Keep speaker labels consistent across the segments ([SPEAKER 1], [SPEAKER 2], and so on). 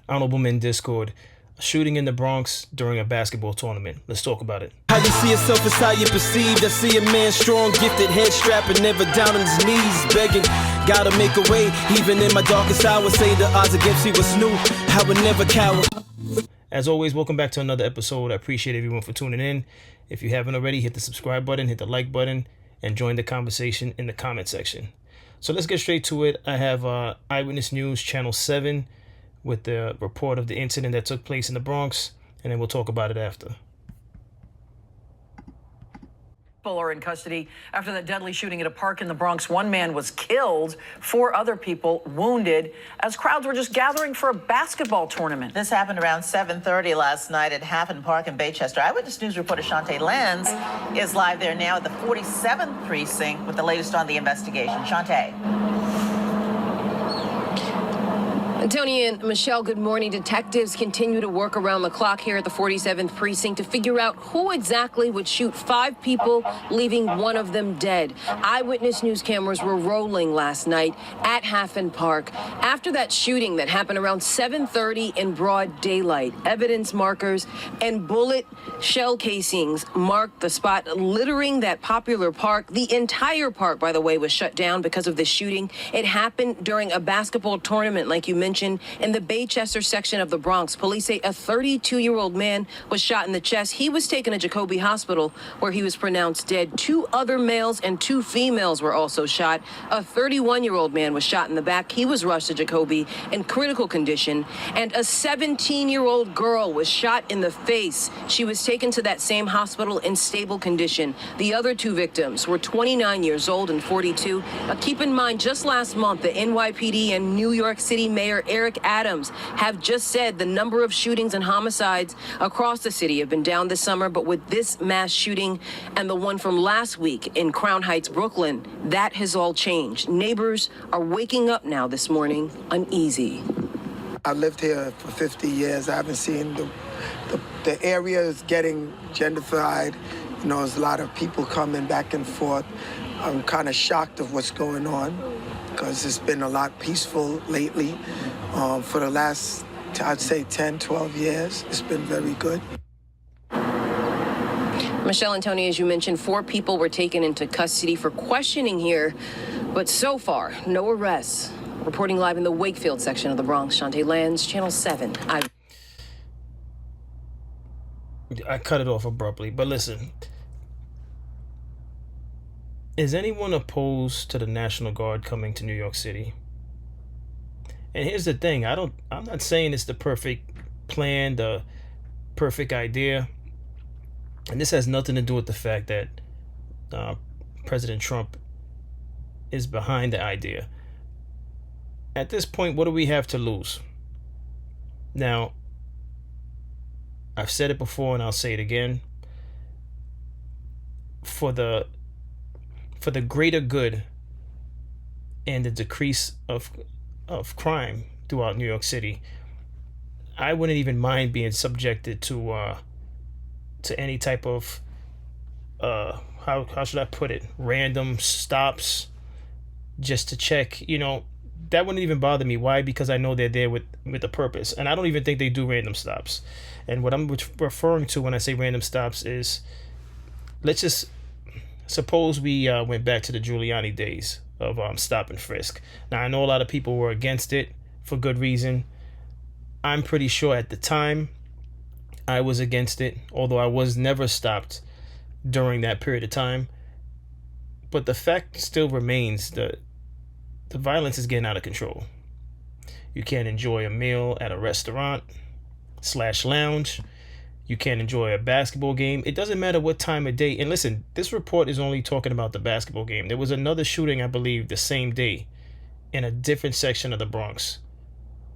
[SPEAKER 1] Honorable Men Discord. A shooting in the Bronx during a basketball tournament. Let's talk about it.
[SPEAKER 2] How you see yourself is how you perceived. I see a man strong, gifted, head strapping, never down on his knees, begging. Gotta make a way, even in my darkest hour. Say the odds against me was new. I would never cower.
[SPEAKER 1] As always, welcome back to another episode. I appreciate everyone for tuning in. If you haven't already, hit the subscribe button, hit the like button, and join the conversation in the comment section. So let's get straight to it. I have Eyewitness News Channel 7 with the report of the incident that took place in the Bronx, and then we'll talk about it after.
[SPEAKER 3] People are in custody after that deadly shooting at a park in the Bronx. One man was killed, 4 other people wounded as crowds were just gathering for a basketball tournament.
[SPEAKER 4] This happened around 7:30 last night at Haffen Park in Baychester. Eyewitness News reporter Shantae Lenz is live there now at the 47th precinct with the latest on the investigation. Shantae.
[SPEAKER 5] Tony and Michelle, good morning. Detectives continue to work around the clock here at the 47th precinct to figure out who exactly would shoot 5 people, leaving one of them dead. Eyewitness News cameras were rolling last night at Haffen Park after that shooting that happened around 7:30 in broad daylight. Evidence markers and bullet shell casings marked the spot, littering that popular park. The entire park, by the way, was shut down because of the shooting. It happened during a basketball tournament, like you mentioned, in the Baychester section of the Bronx. Police say a 32-year-old man was shot in the chest. He was taken to Jacoby Hospital, where he was pronounced dead. 2 other males and 2 females were also shot. A 31-year-old man was shot in the back. He was rushed to Jacoby in critical condition. And a 17-year-old girl was shot in the face. She was taken to that same hospital in stable condition. The other 2 victims were 29 years old and 42. Keep in mind, just last month, the NYPD and New York City Mayor Eric Adams have just said the number of shootings and homicides across the city have been down this summer, but with this mass shooting and the one from last week in Crown Heights, Brooklyn, that has all changed. Neighbors are waking up now this morning uneasy.
[SPEAKER 6] I lived here for 50 years. I haven't seen the area is getting gentrified. You know, there's a lot of people coming back and forth. I'm kind of shocked of what's going on, because it's been a lot peaceful lately. For the last, I'd say, 10, 12 years, it's been very good.
[SPEAKER 5] Michelle and Tony, as you mentioned, 4 people were taken into custody for questioning here, but so far, no arrests. Reporting live in the Wakefield section of the Bronx, Shantae Lenz, Channel 7.
[SPEAKER 1] I cut it off abruptly, but listen. Is anyone opposed to the National Guard coming to New York City? And here's the thing, I'm not saying it's the perfect plan, the perfect idea. And this has nothing to do with the fact that President Trump is behind the idea. At this point, what do we have to lose? Now, I've said it before and I'll say it again. For the greater good and the decrease of crime throughout New York City, I wouldn't even mind being subjected to any type of how should I put it, random stops just to check. You know, that wouldn't even bother me. Why? Because I know they're there with a purpose, and I don't even think they do random stops. And what I'm referring to when I say random stops is, let's just suppose we went back to the Giuliani days of stop and frisk. Now, I know a lot of people were against it for good reason. I'm pretty sure at the time I was against it, although I was never stopped during that period of time. But the fact still remains that the violence is getting out of control. You can't enjoy a meal at a restaurant/lounge. You can't enjoy a basketball game. It doesn't matter what time of day. And listen, this report is only talking about the basketball game. There was another shooting, I believe, the same day in a different section of the Bronx.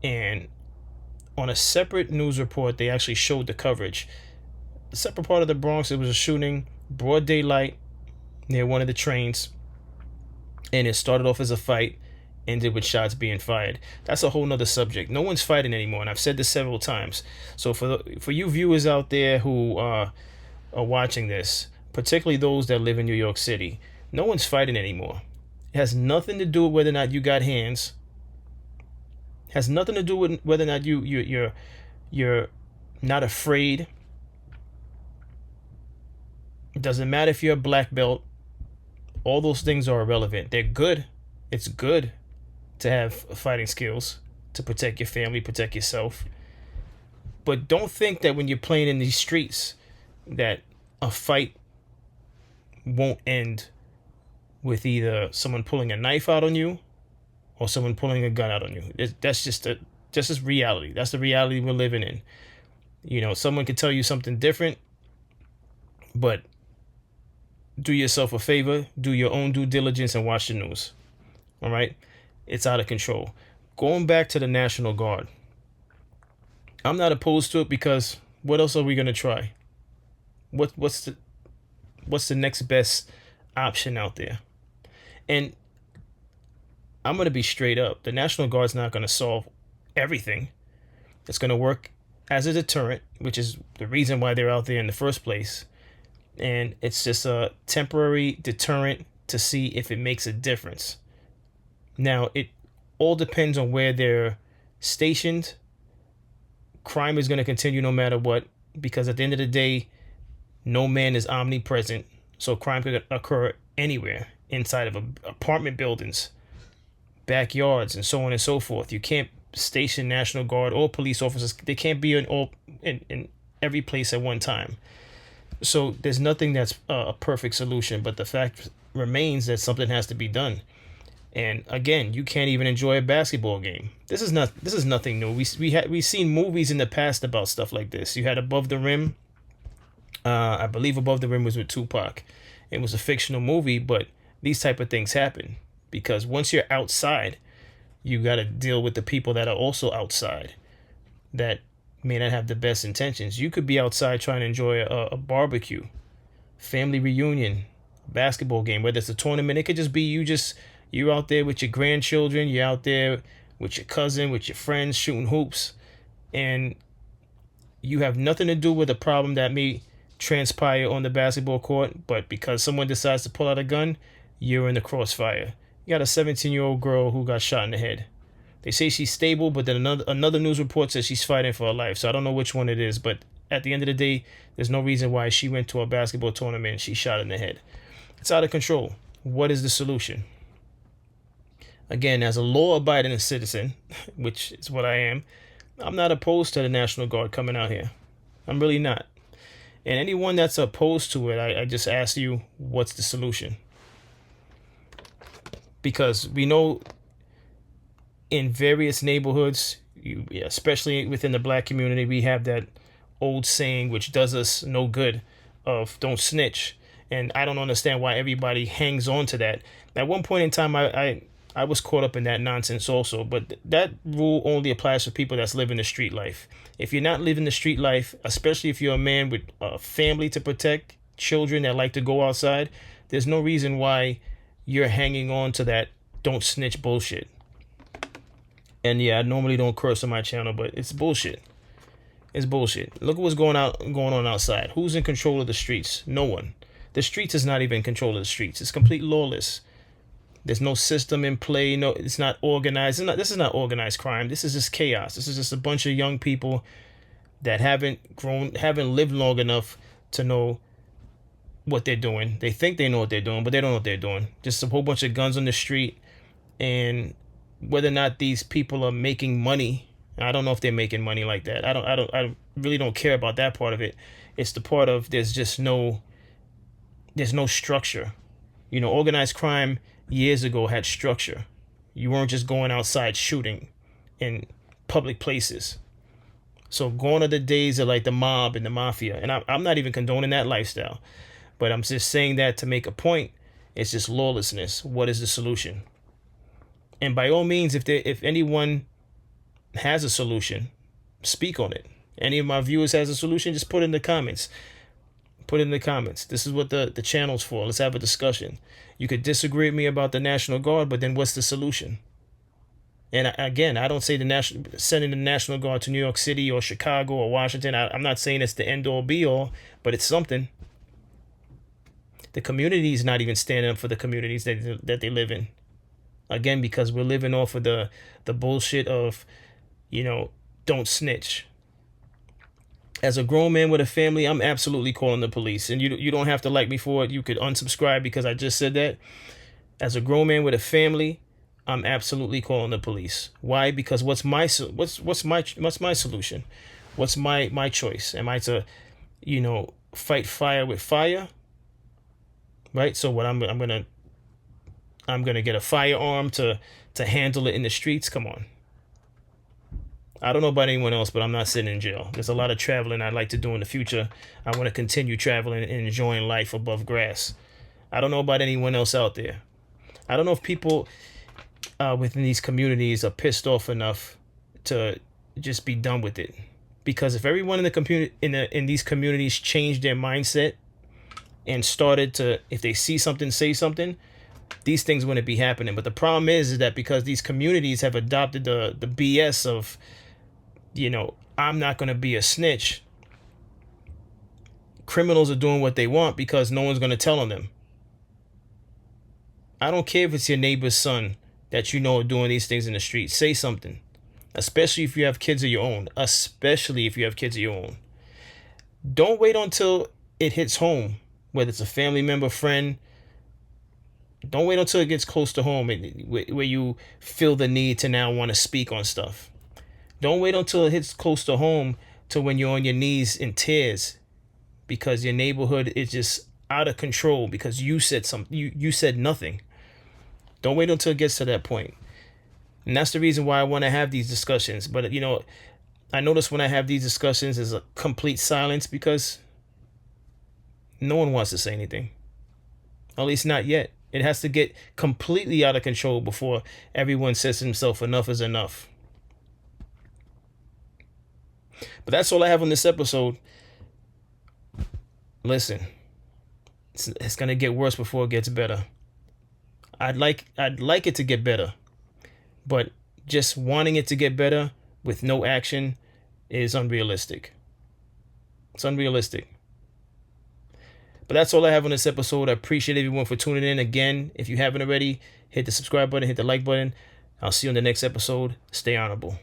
[SPEAKER 1] And on a separate news report, they actually showed the coverage. The separate part of the Bronx, it was a shooting, broad daylight, near one of the trains. And it started off as a fight, ended with shots being fired. That's a whole nother subject. No one's fighting anymore, and I've said this several times. So for you viewers out there who are watching this, particularly those that live in New York City, no one's fighting anymore. It has nothing to do with whether or not you got hands. Has nothing to do with whether or not you're not afraid. It doesn't matter if you're a black belt. All those things are irrelevant. They're good. It's good to have fighting skills to protect your family, protect yourself. But don't think that when you're playing in these streets that a fight won't end with either someone pulling a knife out on you or someone pulling a gun out on you. That's just reality. That's the reality we're living in. You know, someone could tell you something different, but do yourself a favor, do your own due diligence, and watch the news. All right? It's out of control. Going back to the National Guard, I'm not opposed to it because what else are we gonna try? What's the next best option out there? And I'm gonna be straight up. The National Guard's not gonna solve everything. It's gonna work as a deterrent, which is the reason why they're out there in the first place. And it's just a temporary deterrent to see if it makes a difference. Now, it all depends on where they're stationed. Crime is going to continue no matter what, because at the end of the day, no man is omnipresent. So crime could occur anywhere inside of apartment buildings, backyards, and so on and so forth. You can't station National Guard or police officers. They can't be in every place at one time. So there's nothing that's a perfect solution, but the fact remains that something has to be done. And again, you can't even enjoy a basketball game. This is nothing new. We've seen movies in the past about stuff like this. You had Above the Rim. I believe Above the Rim was with Tupac. It was a fictional movie, but these type of things happen because once you're outside, you got to deal with the people that are also outside that may not have the best intentions. You could be outside trying to enjoy a barbecue, family reunion, basketball game, whether it's a tournament. It could just be you're out there with your grandchildren, you're out there with your cousin, with your friends shooting hoops, and you have nothing to do with a problem that may transpire on the basketball court, but because someone decides to pull out a gun, you're in the crossfire. You got a 17-year-old girl who got shot in the head. They say she's stable, but then another news report says she's fighting for her life. So I don't know which one it is, but at the end of the day, there's no reason why she went to a basketball tournament and she shot in the head. It's out of control. What is the solution? Again, as a law-abiding citizen, which is what I am, I'm not opposed to the National Guard coming out here. I'm really not. And anyone that's opposed to it, I just ask you, what's the solution? Because we know in various neighborhoods, especially within the black community, we have that old saying which does us no good of don't snitch. And I don't understand why everybody hangs on to that. At one point in time, I was caught up in that nonsense also, but that rule only applies for people that's living the street life. If you're not living the street life, especially if you're a man with a family to protect, children that like to go outside, there's no reason why you're hanging on to that don't snitch bullshit. And yeah, I normally don't curse on my channel, but it's bullshit. It's bullshit. Look at what's going on outside. Who's in control of the streets? No one. The streets is not even in control of the streets. It's complete lawless. There's no system in play. No, it's not organized. This is not organized crime. This is just chaos. This is just a bunch of young people that haven't lived long enough to know what they're doing. They think they know what they're doing, but they don't know what they're doing. Just a whole bunch of guns on the street, and whether or not these people are making money, I don't know if they're making money like that. I really don't care about that part of it. It's the part of there's no structure. You know, organized crime years ago had structure. You weren't just going outside shooting in public places. So gone are the days of like the mob and the mafia. And I'm not even condoning that lifestyle. But I'm just saying that to make a point. It's just lawlessness. What is the solution? And by all means, if anyone has a solution, speak on it. Any of my viewers has a solution, just put it in the comments. Put it in the comments. This is what the channel's for. Let's have a discussion. You could disagree with me about the National Guard, but then what's the solution? And again, I don't say sending the National Guard to New York City or Chicago or Washington. I'm not saying it's the end all be all, but it's something. The community is not even standing up for the communities that they live in. Again, because we're living off of the bullshit of, don't snitch. As a grown man with a family, I'm absolutely calling the police. And you don't have to like me for it. You could unsubscribe because I just said that. As a grown man with a family, I'm absolutely calling the police. Why? Because what's my solution? What's my choice? Am I to, fight fire with fire? Right? So what I'm gonna get a firearm to handle it in the streets? Come on. I don't know about anyone else, but I'm not sitting in jail. There's a lot of traveling I'd like to do in the future. I want to continue traveling and enjoying life above grass. I don't know about anyone else out there. I don't know if people within these communities are pissed off enough to just be done with it. Because if everyone in the in these communities changed their mindset and started to, if they see something, say something, these things wouldn't be happening. But the problem is that because these communities have adopted the BS of, I'm not going to be a snitch. Criminals are doing what they want because no one's going to tell on them. I don't care if it's your neighbor's son that are doing these things in the street. Say something. Especially if you have kids of your own. Don't wait until it hits home, whether it's a family member, friend. Don't wait until it gets close to home where you feel the need to now want to speak on stuff. Don't wait until it hits close to home to when you're on your knees in tears because your neighborhood is just out of control because you said something. You said nothing. Don't wait until it gets to that point. And that's the reason why I want to have these discussions. But, I notice when I have these discussions, there's a complete silence because no one wants to say anything. At least not yet. It has to get completely out of control before everyone says to himself, enough is enough. But that's all I have on this episode. Listen, it's going to get worse before it gets better. I'd like it to get better. But just wanting it to get better with no action is unrealistic. It's unrealistic. But that's all I have on this episode. I appreciate everyone for tuning in. Again, if you haven't already, hit the subscribe button, hit the like button. I'll see you on the next episode. Stay honorable.